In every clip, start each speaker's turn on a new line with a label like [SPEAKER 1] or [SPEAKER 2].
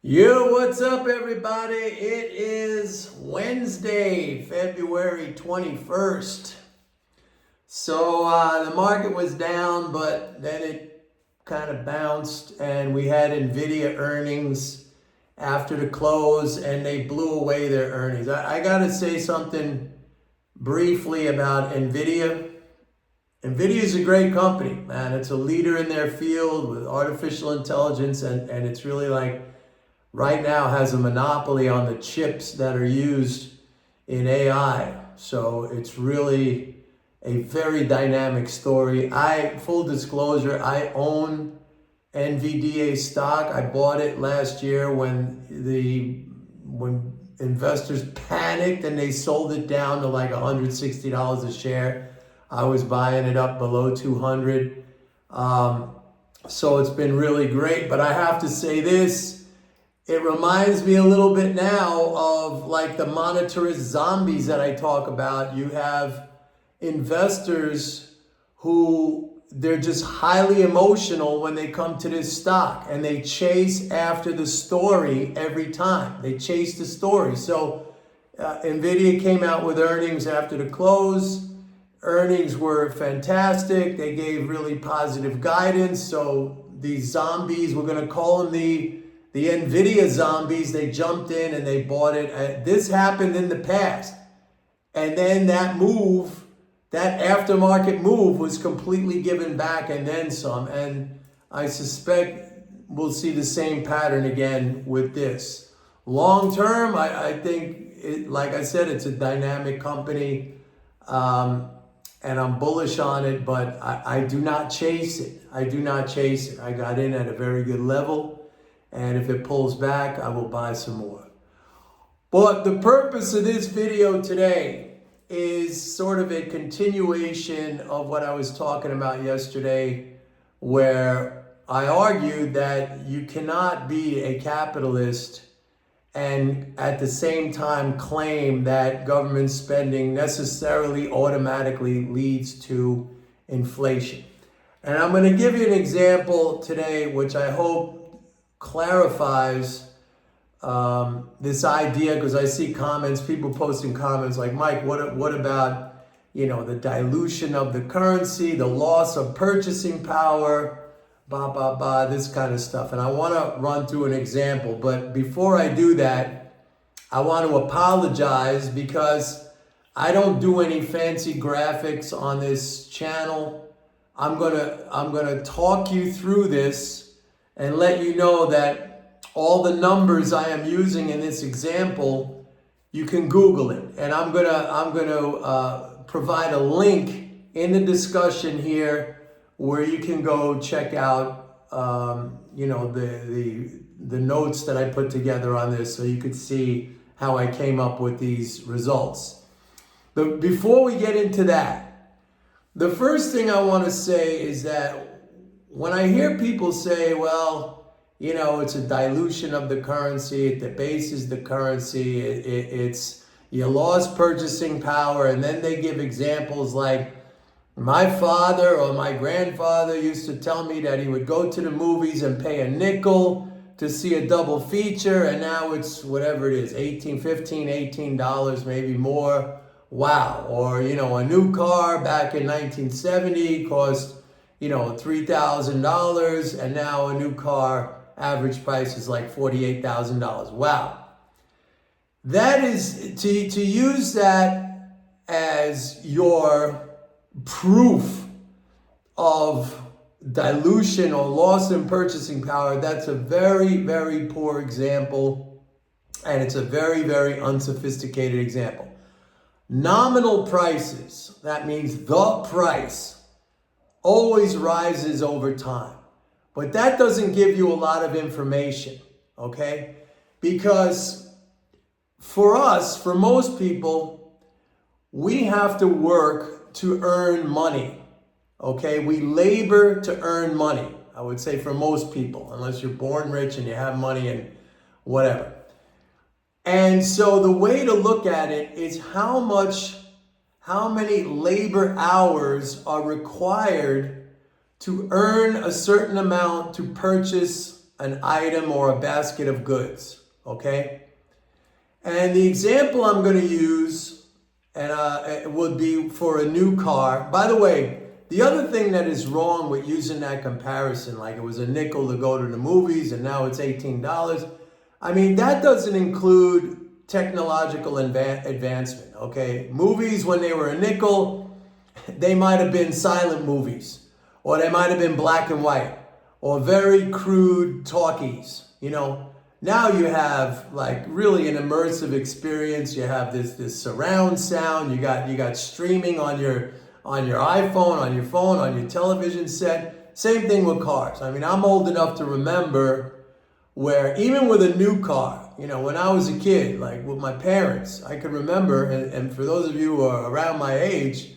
[SPEAKER 1] Yo, what's up, everybody? It is Wednesday, February 21st. So the market was down, but then it kind of bounced, and we had NVIDIA earnings after the close, and they blew away their earnings. I got to say something briefly about NVIDIA. NVIDIA is a great company, man. It's a leader in their field with artificial intelligence, and it's really like right now has a monopoly on the chips that are used in AI. So it's really a very dynamic story. Full disclosure, I own NVDA stock. I bought it last year when investors panicked and they sold it down to like $160 a share. I was buying it up below 200. So it's been really great, but I have to say this. It reminds me a little bit now of like the monetarist zombies that I talk about. You have investors who they're just highly emotional when they come to this stock, and they chase after the story every time. They chase the story. So NVIDIA came out with earnings after the close. Earnings were fantastic. They gave really positive guidance. So these zombies, we're going to call them the NVIDIA zombies, they jumped in and they bought it. This happened in the past. And then that move, that aftermarket move was completely given back and then some. And I suspect we'll see the same pattern again with this. Long term, I think, like I said, it's a dynamic company. And I'm bullish on it, but I do not chase it. I do not chase it. I got in at a very good level. And if it pulls back, I will buy some more. But the purpose of this video today is sort of a continuation of what I was talking about yesterday, where I argued that you cannot be a capitalist and at the same time claim that government spending necessarily automatically leads to inflation. And I'm going to give you an example today, which I hope clarifies this idea, because I see comments, people posting comments like, Mike, what about, the dilution of the currency, the loss of purchasing power, this kind of stuff. And I want to run through an example. But before I do that, I want to apologize because I don't do any fancy graphics on this channel. I'm gonna talk you through this and let you know that all the numbers I am using in this example, you can Google it. And I'm gonna provide a link in the discussion here where you can go check out the notes that I put together on this, so you could see how I came up with these results. But before we get into that, the first thing I want to say is that when I hear people say, well, it's a dilution of the currency, it debases the currency, it's you lost purchasing power, and then they give examples like, my father or my grandfather used to tell me that he would go to the movies and pay a nickel to see a double feature, and now it's whatever it is, $18, maybe more. Wow. Or, a new car back in 1970 cost $3,000, and now a new car average price is like $48,000. Wow. That is, to use that as your proof of dilution or loss in purchasing power, that's a very, very poor example, and it's a very, very unsophisticated example. Nominal prices, that means the price, always rises over time. But that doesn't give you a lot of information, okay? Because for us, for most people, we have to work to earn money, okay? We labor to earn money, I would say, for most people, unless you're born rich and you have money and whatever. And so the way to look at it is how many labor hours are required to earn a certain amount to purchase an item or a basket of goods, okay? And the example I'm going to use it would be for a new car. By the way, the other thing that is wrong with using that comparison, like it was a nickel to go to the movies and now it's $18, I mean, that doesn't include technological advancement, okay? Movies, when they were a nickel, they might have been silent movies, or they might have been black and white, or very crude talkies, you know? Now you have like really an immersive experience. You have this surround sound. You got streaming on your iPhone, on your phone, on your television set. Same thing with cars. I mean, I'm old enough to remember where even with a new car, you know, when I was a kid, like with my parents, I could remember, and for those of you who are around my age,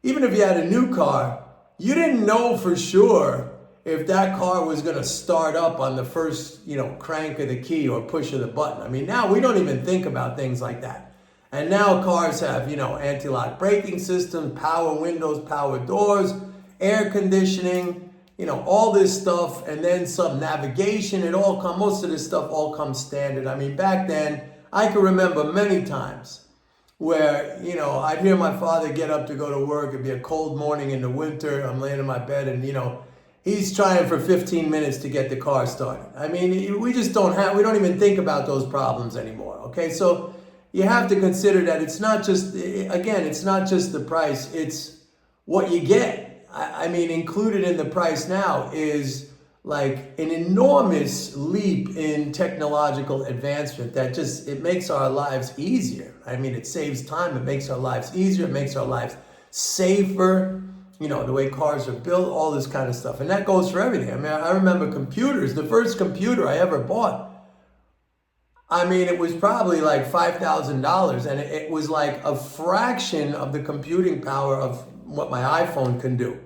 [SPEAKER 1] even if you had a new car, you didn't know for sure if that car was going to start up on the first, you know, crank of the key or push of the button. I mean, now we don't even think about things like that. And now cars have, you know, anti-lock braking systems, power windows, power doors, air conditioning, you know, all this stuff, and then some navigation. Most of this stuff all comes standard. I mean, back then, I can remember many times where, you know, I'd hear my father get up to go to work. It'd be a cold morning in the winter. I'm laying in my bed and, you know, he's trying for 15 minutes to get the car started. I mean, we don't even think about those problems anymore, okay? So you have to consider that it's not just the price, it's what you get. I mean, included in the price now is like an enormous leap in technological advancement that it makes our lives easier. I mean, it saves time, it makes our lives easier, it makes our lives safer. You know, the way cars are built, all this kind of stuff. And that goes for everything. I mean, I remember computers. The first computer I ever bought, I mean, it was probably like $5,000. And it was like a fraction of the computing power of what my iPhone can do.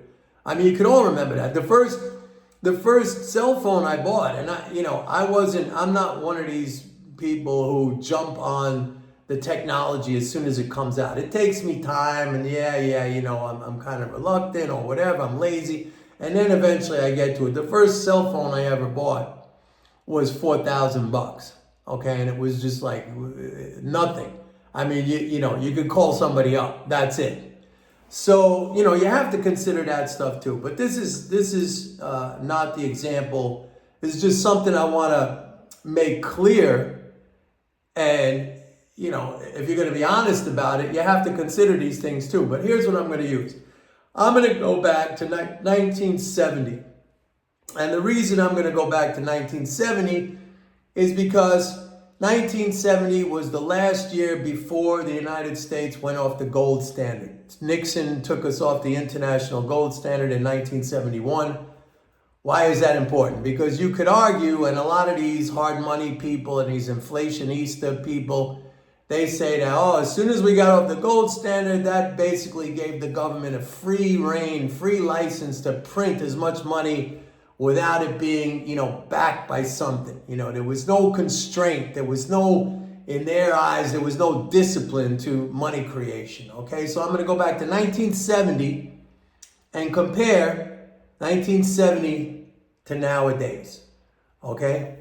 [SPEAKER 1] I mean, you can all remember that. The first cell phone I bought, and I'm not one of these people who jump on the technology as soon as it comes out. It takes me time, and you know, I'm kind of reluctant or whatever, I'm lazy, and then eventually I get to it. The first cell phone I ever bought was $4,000, okay, and it was just like nothing. I mean, you know, you could call somebody up, that's it. So, you know, you have to consider that stuff too. But this is not the example. It's just something I want to make clear. And you know, if you're going to be honest about it, you have to consider these things too. But here's what I'm going to use. I'm going to go back to 1970. And the reason I'm going to go back to 1970 is because 1970 was the last year before the United States went off the gold standard. Nixon took us off the international gold standard in 1971. Why is that important? Because you could argue, and a lot of these hard money people and these inflationista people, they say that, as soon as we got off the gold standard, that basically gave the government a free rein, free license to print as much money without it being, you know, backed by something. You know, there was no constraint. There was no, in their eyes, there was no discipline to money creation. Okay, so I'm going to go back to 1970 and compare 1970 to nowadays. Okay?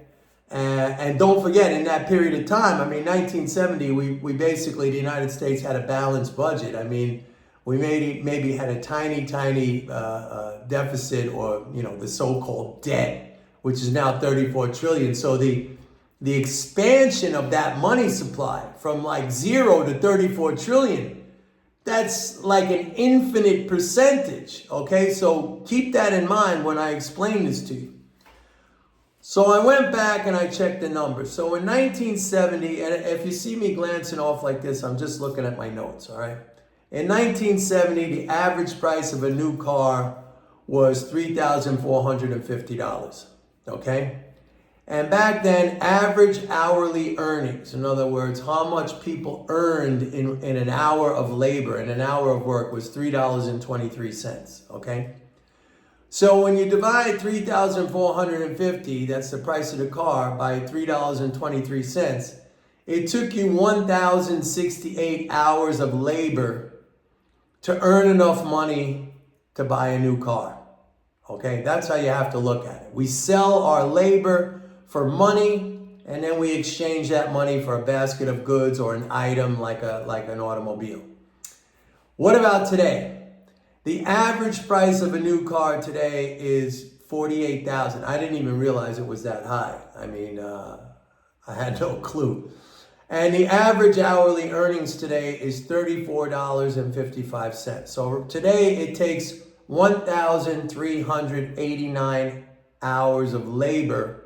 [SPEAKER 1] And don't forget, in that period of time, I mean, 1970, we basically, the United States had a balanced budget. I mean, we maybe had a tiny deficit, or, you know, the so-called debt, which is now 34 trillion. So the expansion of that money supply from like 0 to 34 trillion, that's like an infinite percentage. Okay, so keep that in mind when I explain this to you. So I went back and I checked the numbers. So in 1970, and if you see me glancing off like this, I'm just looking at my notes, all right? In 1970, the average price of a new car was $3,450, okay? And back then, average hourly earnings, in other words, how much people earned in an hour of labor, in an hour of work, was $3.23, okay? So when you divide 3,450, that's the price of the car, by $3.23, it took you 1,068 hours of labor to earn enough money to buy a new car. Okay, that's how you have to look at it. We sell our labor for money, and then we exchange that money for a basket of goods or an item like an automobile. What about today? The average price of a new car today is $48,000. I didn't even realize it was that high. I mean, I had no clue. And the average hourly earnings today is $34.55. So today it takes 1,389 hours of labor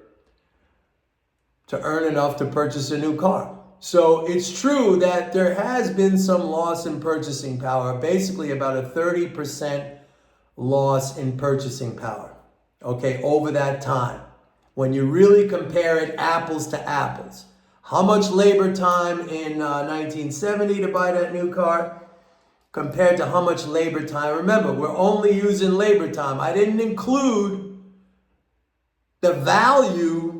[SPEAKER 1] to earn enough to purchase a new car. So it's true that there has been some loss in purchasing power, basically about a 30% loss in purchasing power, okay, over that time. When you really compare it apples to apples. How much labor time in 1970 to buy that new car compared to how much labor time? Remember, we're only using labor time. I didn't include the value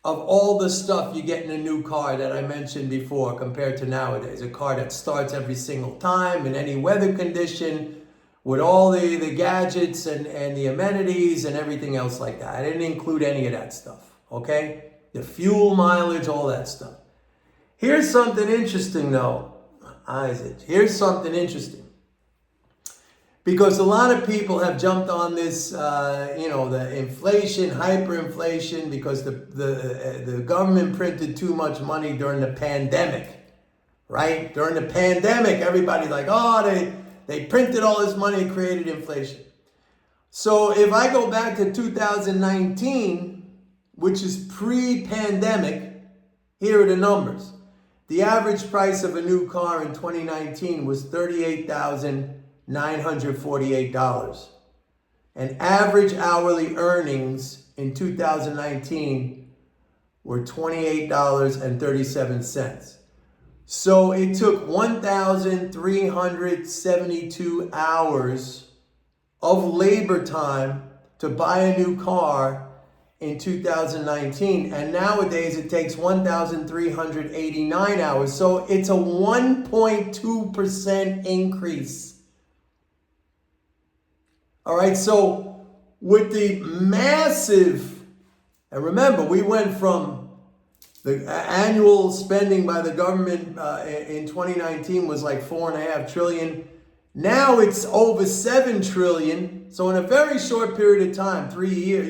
[SPEAKER 1] of all the stuff you get in a new car that I mentioned before compared to nowadays. A car that starts every single time in any weather condition with all the gadgets and the amenities and everything else like that. I didn't include any of that stuff, okay? The fuel mileage, all that stuff. Here's something interesting though, Isaac. Here's something interesting. Because a lot of people have jumped on this, the inflation, hyperinflation, because the government printed too much money during the pandemic, right? During the pandemic, everybody's like, oh, they printed all this money and created inflation. So if I go back to 2019, which is pre-pandemic, here are the numbers. The average price of a new car in 2019 was $38,948. And average hourly earnings in 2019 were $28.37. So it took 1,372 hours of labor time to buy a new car in 2019, and nowadays it takes 1,389 hours. So it's a 1.2% increase. All right, so with the massive, and remember, we went from the annual spending by the government in 2019 was like $4.5 trillion. Now it's over $7 trillion. So in a very short period of time, 4 years,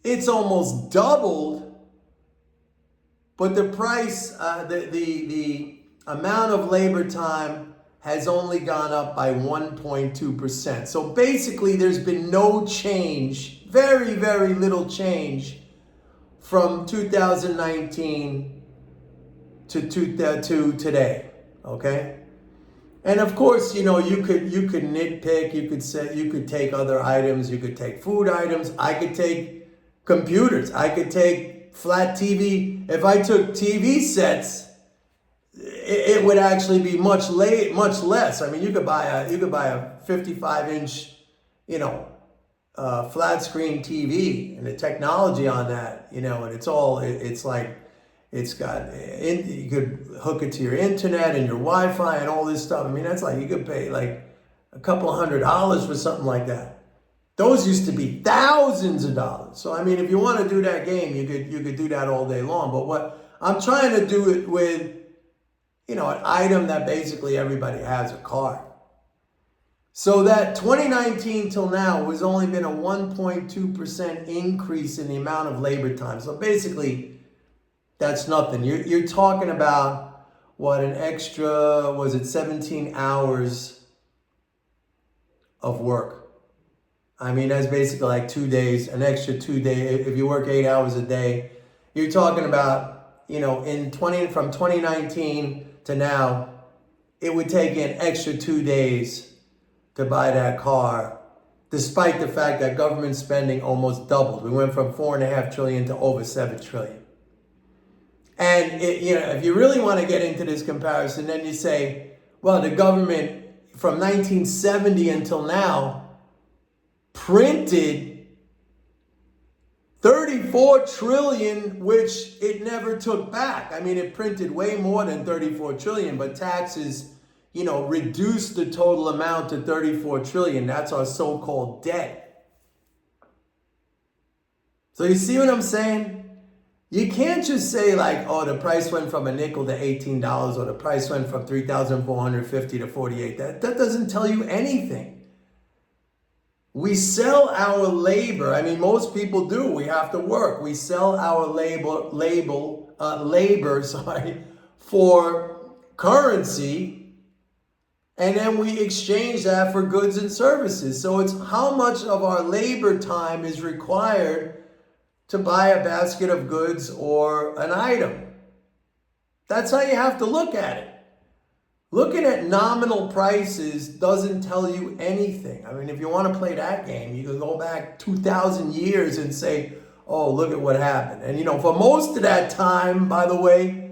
[SPEAKER 1] it's almost doubled. But the price, the amount of labor time has only gone up by 1.2%. So basically, there's been no change, very, very little change from 2019 to today. Okay, and of course, you could nitpick. You could take other items. You could take food items. I could take computers. I could take flat TV. If I took TV sets, it would actually be much less. I mean, you could buy a 55-inch, flat screen TV, and the technology on that, and it's got, you could hook it to your internet and your Wi-Fi and all this stuff. I mean, that's like, you could pay like a couple $100 for something like that. Those used to be thousands of dollars. So, I mean, if you want to do that game, you could do that all day long. But what I'm trying to do it with, an item that basically everybody has, a car. So that 2019 till now has only been a 1.2% increase in the amount of labor time. So basically, that's nothing. You're talking about, an extra, 17 hours of work. I mean, that's basically like 2 days, an extra 2 days. If you work 8 hours a day, you're talking about, from 2019 to now, it would take an extra 2 days to buy that car, despite the fact that government spending almost doubled. We went from $4.5 trillion to over $7 trillion. And if you really want to get into this comparison, then you say, well, the government from 1970 until now printed $34 trillion, which it never took back. I mean, it printed way more than $34 trillion, but taxes, reduced the total amount to $34 trillion. That's our so-called debt. So you see what I'm saying? You can't just say like, oh, the price went from a nickel to $18 or the price went from 3,450 to 48. That doesn't tell you anything. We sell our labor. I mean, most people do. We have to work. We sell our labor, for currency, and then we exchange that for goods and services. So it's how much of our labor time is required to buy a basket of goods or an item. That's how you have to look at it. Looking at nominal prices doesn't tell you anything. I mean, if you want to play that game, you can go back 2,000 years and say, oh, look at what happened. And for most of that time, by the way,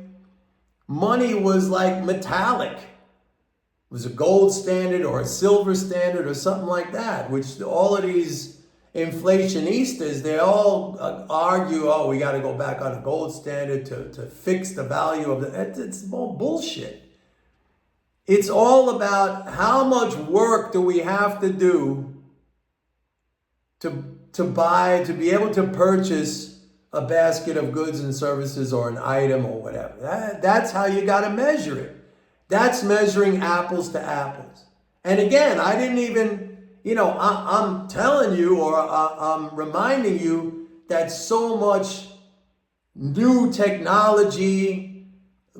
[SPEAKER 1] money was like metallic. It was a gold standard or a silver standard or something like that, which all of these inflationistas, they all argue, oh, we got to go back on a gold standard to fix the value of it's all bullshit. It's all about how much work do we have to do to buy, to be able to purchase a basket of goods and services or an item or whatever. That's how you got to measure it. That's measuring apples to apples. And again, I didn't even, I'm telling you, or I'm reminding you that so much new technology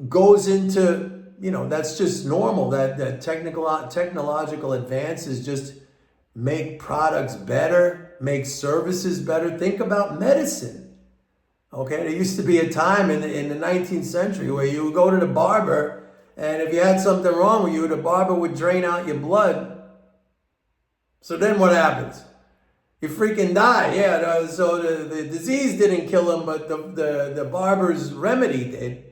[SPEAKER 1] goes into, that's just normal, that technological advances just make products better, make services better. Think about medicine. Okay, there used to be a time in the 19th century where you would go to the barber, and if you had something wrong with you, the barber would drain out your blood. So then what happens? You freaking die. Yeah, so the disease didn't kill him, but the barber's remedy did.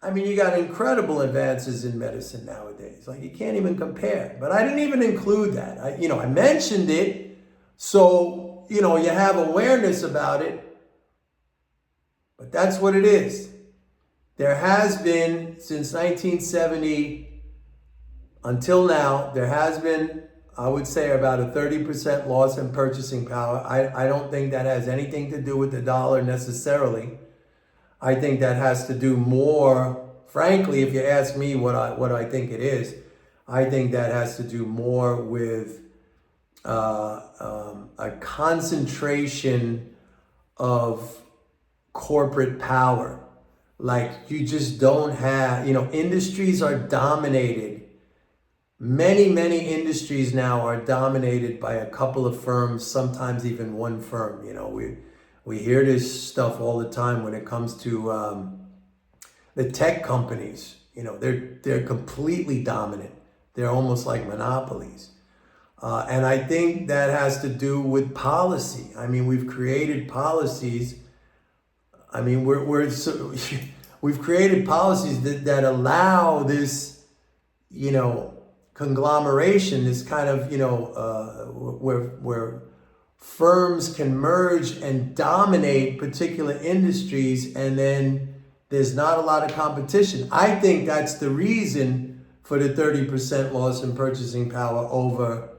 [SPEAKER 1] I mean, you got incredible advances in medicine nowadays. Like, you can't even compare. But I didn't even include that. I mentioned it, so, you have awareness about it. But that's what it is. There has been, since 1970 until now, there has been, I would say, about a 30% loss in purchasing power. I don't think that has anything to do with the dollar necessarily. I think that has to do more, frankly, if you ask me what I think it is, I think that has to do more with a concentration of corporate power. Like, you just don't have, industries are dominated. Many industries now are dominated by a couple of firms, sometimes even one firm. We hear this stuff all the time when it comes to the tech companies. They're completely dominant. They're almost like monopolies. And I think that has to do with policy. I mean, we've created policies. I mean, we've created policies that allow this, conglomeration, this kind of, where firms can merge and dominate particular industries, and then there's not a lot of competition. I think that's the reason for the 30% loss in purchasing power over,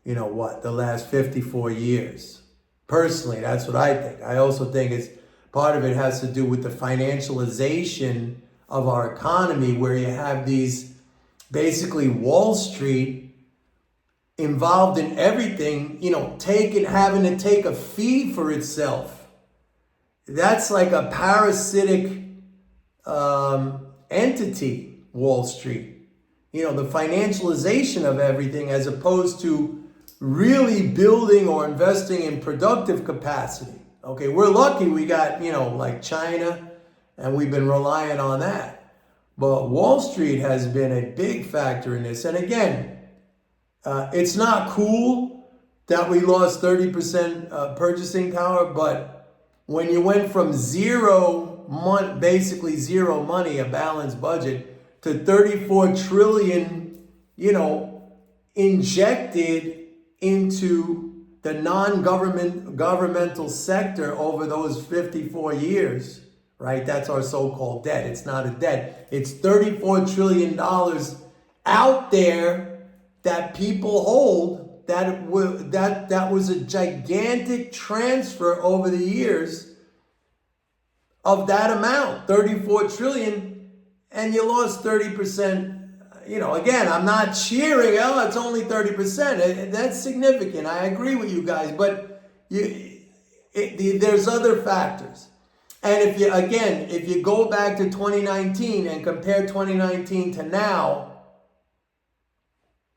[SPEAKER 1] the last 54 years. Personally, that's what I think. I also think part of it has to do with the financialization of our economy, where you have these, basically Wall Street involved in everything, having to take a fee for itself. That's like a parasitic entity, Wall Street. The financialization of everything, as opposed to really building or investing in productive capacity. Okay, we're lucky we got, like China, and we've been relying on that. But Wall Street has been a big factor in this. And again, it's not cool that we lost 30% purchasing power, but when you went from basically zero money, a balanced budget, to 34 trillion, injected into the non-governmental sector over those 54 years, right? That's our so-called debt. It's not a debt. It's $34 trillion out there that people hold that was a gigantic transfer over the years of that amount, 34 trillion, and you lost 30%. Again, I'm not cheering, it's only 30%. That's significant. I agree with you guys, but there's other factors. And if you go back to 2019 and compare 2019 to now,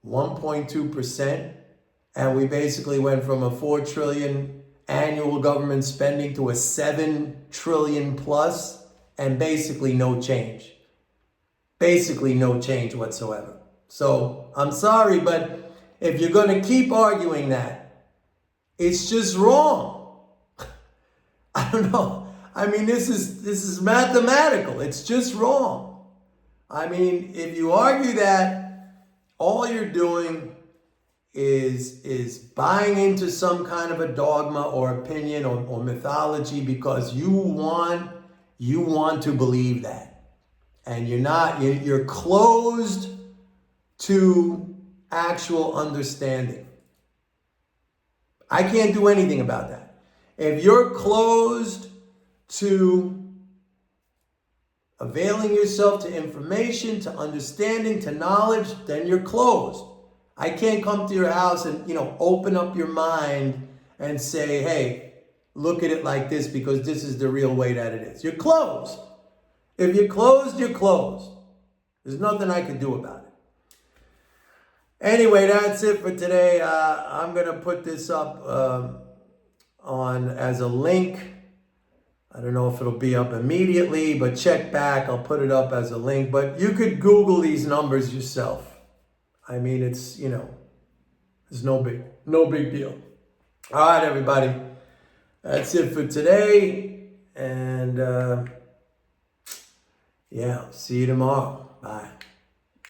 [SPEAKER 1] 1.2%, and we basically went from a 4 trillion annual government spending to a 7 trillion plus, and basically no change. Basically no change whatsoever. So I'm sorry, but if you're going to keep arguing that, it's just wrong. I don't know. I mean, this is mathematical. It's just wrong. I mean, if you argue that, all you're doing is buying into some kind of a dogma or opinion or mythology because you want to believe that. And you're closed to actual understanding. I can't do anything about that. If you're closed to availing yourself to information, to understanding, to knowledge, then you're closed. I can't come to your house and, open up your mind and say, hey, look at it like this because this is the real way that it is. You're closed. If you're closed, you're closed. There's nothing I can do about it. Anyway, that's it for today. I'm going to put this up as a link. I don't know if it'll be up immediately, but check back. I'll put it up as a link. But you could Google these numbers yourself. I mean, it's, it's no big deal. All right, everybody. That's it for today. And, see you tomorrow. Bye.